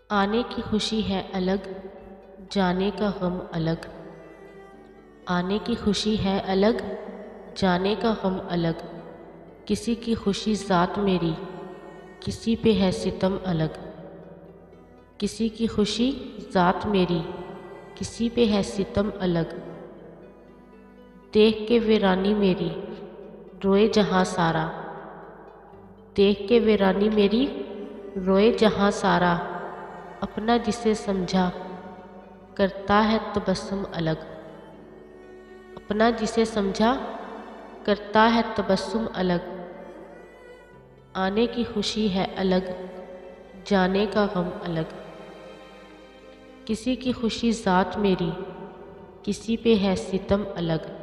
आने की खुशी है अलग, जाने का गम अलग। आने की खुशी है अलग, जाने का गम अलग। किसी की खुशी ज़ात मेरी, किसी पे है सितम अलग। किसी की खुशी ज़ात मेरी, किसी पे है सितम अलग। देख के वीरानी मेरी, रोए जहाँ सारा। देख के वीरानी मेरी, रोए जहाँ सारा। अपना जिसे समझा, करता है तबस्सुम अलग। अपना जिसे समझा, करता है तबस्सुम अलग। आने की खुशी है अलग, जाने का गम अलग। किसी की खुशी ज़ात मेरी, किसी पे है सितम अलग।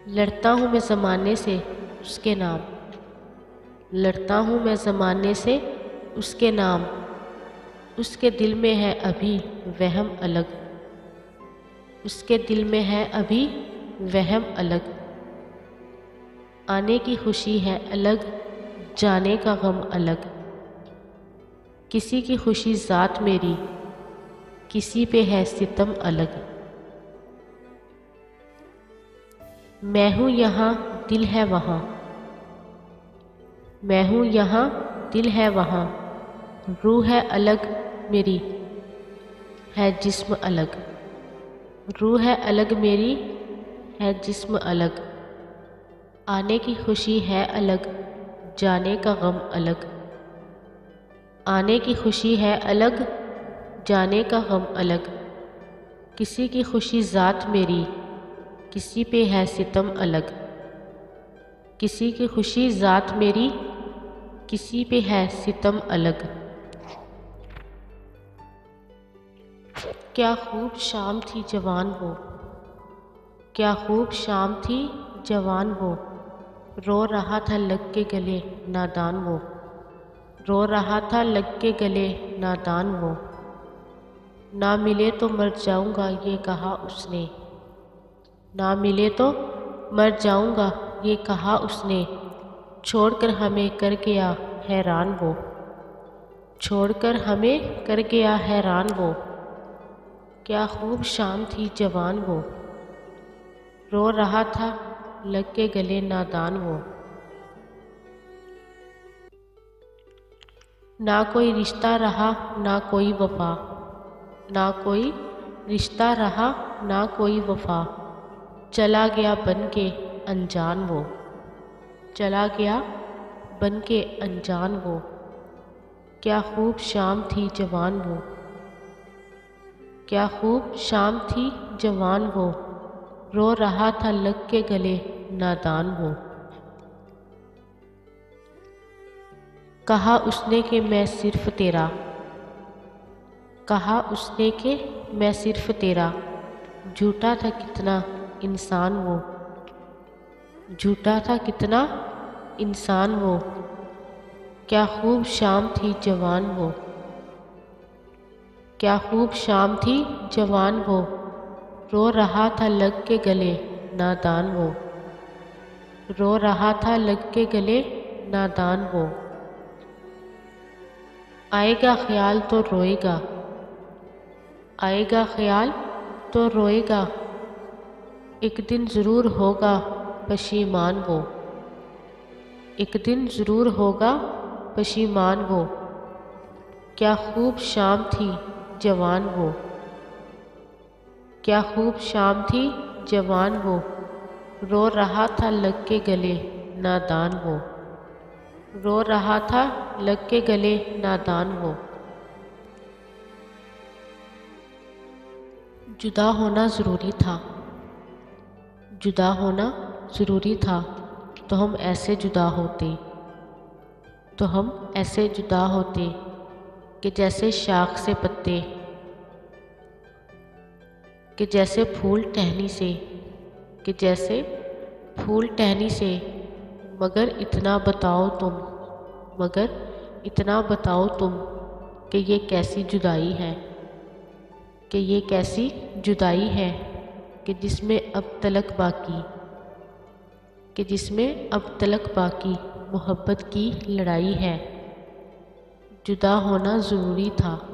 लड़ता हूँ मैं ज़माने से उसके नाम, लड़ता हूँ मैं ज़माने से उसके नाम। उसके दिल में है अभी वहम अलग, उसके दिल में है अभी वहम अलग। आने की खुशी है अलग, जाने का गम अलग। किसी की खुशी ज़ात मेरी, किसी पे है सितम अलग। मैं हूँ यहाँ दिल है वहाँ, मैं हूँ यहाँ दिल है वहाँ। रूह है अलग मेरी, है जिस्म अलग। रूह है अलग मेरी, है जिस्म अलग। आने की खुशी है अलग, जाने का गम अलग। आने की खुशी है अलग, जाने का गम अलग। किसी की खुशी ज़ात मेरी, किसी पे है सितम अलग। किसी की खुशी ज़ात मेरी, किसी पे है सितम अलग। क्या खूब शाम थी जवान वो, क्या खूब शाम थी जवान वो। रो रहा था लग के गले नादान वो, रो रहा था लग के गले नादान वो। ना मिले तो मर जाऊंगा ये कहा उसने, ना मिले तो मर जाऊंगा ये कहा उसने। छोड़कर हमें कर गया हैरान वो, छोड़कर हमें कर गया हैरान वो। क्या खूब शाम थी जवान वो, रो रहा था लग के गले नादान वो। ना कोई रिश्ता रहा ना कोई वफा, ना कोई रिश्ता रहा ना कोई वफा। चला गया बन के अनजान वो, चला गया बन के अनजान वो। क्या खूब शाम थी जवान वो, क्या खूब शाम थी जवान वो। रो रहा था लग के गले नादान वो। कहा उसने कि मैं सिर्फ तेरा, कहा उसने कि मैं सिर्फ तेरा। झूठा था कितना इंसान वो, झूठा था कितना इंसान वो। क्या खूब शाम थी जवान वो, क्या खूब शाम थी जवान वो। रो रहा था लग के गले नादान वो, रो रहा था लग के गले नादान वो। आएगा ख्याल तो रोएगा, आएगा ख्याल तो रोएगा। एक दिन ज़रूर होगा पशीमान वो, एक दिन ज़रूर होगा पशीमान वो। क्या खूब शाम थी जवान वो, क्या खूब शाम थी जवान वो। रो रहा था लग के गले नादान वो, रो रहा था लग के गले नादान वो। जुदा होना ज़रूरी था, जुदा होना ज़रूरी था। तो हम ऐसे जुदा होते, तो हम ऐसे जुदा होते कि जैसे शाख से पत्ते, कि जैसे फूल टहनी से, कि जैसे फूल टहनी से। मगर इतना बताओ तुम, मगर इतना बताओ तुम कि ये कैसी जुदाई है, कि ये कैसी जुदाई है। कि जिसमें अब तलक बाकी, कि जिसमें अब तलक बाकी मोहब्बत की लड़ाई है। जुदा होना ज़रूरी था।